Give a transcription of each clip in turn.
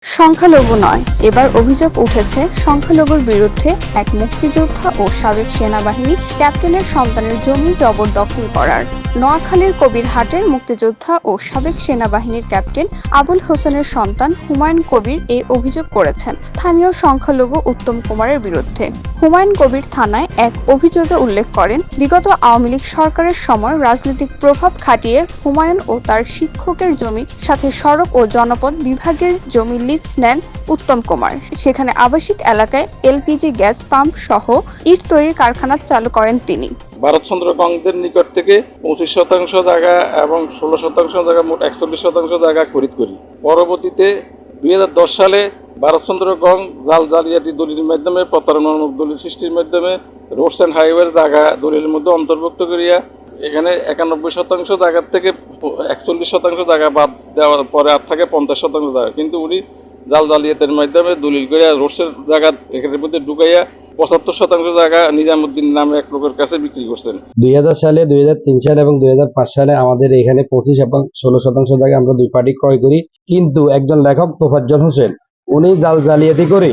সংখ্যালঘু নয়, এবার অভিযোগ উঠেছে সংখ্যালঘুর বিরুদ্ধে এক মুক্তিযোদ্ধা ও সাবেক সেনাবাহিনী ক্যাপ্টেনের সন্তানের জমি জবরদখল করার। নোয়াখালীর কবিরহাটের মুক্তিযোদ্ধা ও সাবেক সেনাবাহিনীর ক্যাপ্টেন আবুল হোসেনের সন্তান হুমায়ুন কবির এই অভিযোগ করেছেন স্থানীয় সংখ্যালঘু উত্তম কুমারের বিরুদ্ধে। হুমায়ুন কবির থানায় এক অভিযোগে উল্লেখ করেন, বিগত আওয়ামী লীগ সরকারের সময় রাজনৈতিক প্রভাব খাটিয়ে হুমায়ুন ও তার শিক্ষকের জমির সাথে সড়ক ও জনপদ বিভাগের জমি লিজ নেন উত্তম কুমার। সেখানে আবাসিক এলাকায় এলপিজি গ্যাস পাম্প সহ ইট তৈরির কারখানা চালু করেন তিনি। ভারতচন্দ্র কংদের নিকট থেকে 25% জায়গা এবং 16% জায়গা, মোট 41% জায়গা খরিদ করি। পরবর্তীতে 2010 সালে ভারতচন্দ্র গং জাল জালিয়াতি দলিলের মাধ্যমে প্রতারণামূলক দলিল সৃষ্টির মাধ্যমে রোডস অ্যান্ড হাইওয়ের জায়গা দলিলের মধ্যে অন্তর্ভুক্ত করিয়া এখানে 91% জায়গার থেকে 41% জায়গা বাদ দেওয়ার পরে আর থাকে 50% জায়গা, কিন্তু উনি জাল জালিয়াতের মাধ্যমে দলিল করিয়া রোডসের জায়গা এখানের মধ্যে ঢুকাইয়া 75% জায়গা নিজামুদ্দিন নামে এক লোকের কাছে বিক্রি করছেন। 2000 সালে, 2003 সালে এবং 2005 সালে আমাদের এখানে 25 এবং 16% জায়গা আমরা দুই পার্টি ক্রয় করি, কিন্তু একজন লেখক তোফাজ্জল হোসেন উনি জাল জালিয়াতি করে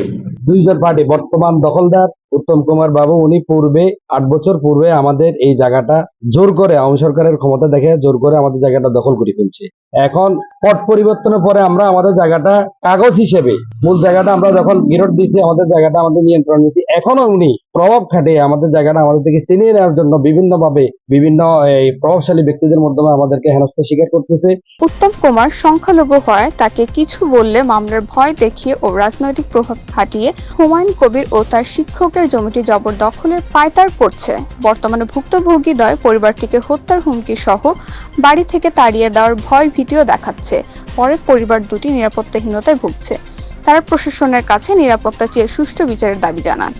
দুইজন পার্টি বর্তমান দখলদার উত্তম কুমার বাবু উনি পূর্বে 8 বছর পূর্বে আমাদের এই জায়গাটা জোর করে আওয়ামী সরকারের ক্ষমতা দেখে জোর করে আমাদের জায়গাটা দখল করে ফেলছে। এখন পট পরিবর্তনের পরে আমরা আমাদের জায়গাটা কাগজ হিসেবে মূল জায়গাটা আমরা যখন গিরট দিয়েছি, আমাদের জায়গাটা আমাদের নিয়ন্ত্রণ নিয়েছি, এখনো উনি প্রভাব খাটিয়ে আমাদের জায়গাটা আমাদের থেকে ছিনিয়ে নেওয়ার জন্য বিভিন্নভাবে বিভিন্ন প্রভাবশালী ব্যক্তিদের মাধ্যমে আমাদেরকে হেনস্থা স্বীকার করতেছে। উত্তম কুমার সংখ্যালঘু হওয়ায় তাকে কিছু বললে মামলার ভয় দেখিয়ে ও রাজনৈতিক প্রভাব খাটিয়ে হুমায়ুন কবির ও তার শিক্ষকের জমিটি জবরদখলের পায়তার করছে। বর্তমানে ভুক্তভোগীদ্বয় পরিবারটিকে হত্যার হুমকি সহ বাড়ি থেকে তাড়িয়ে দেওয়ার ভয় ভীতিও দেখাচ্ছে। পরে পরিবার দুটি নিরাপত্তাহীনতায় ভুগছে। তারা প্রশাসনের কাছে নিরাপত্তা চেয়ে সুষ্ঠু বিচারের দাবি জানান।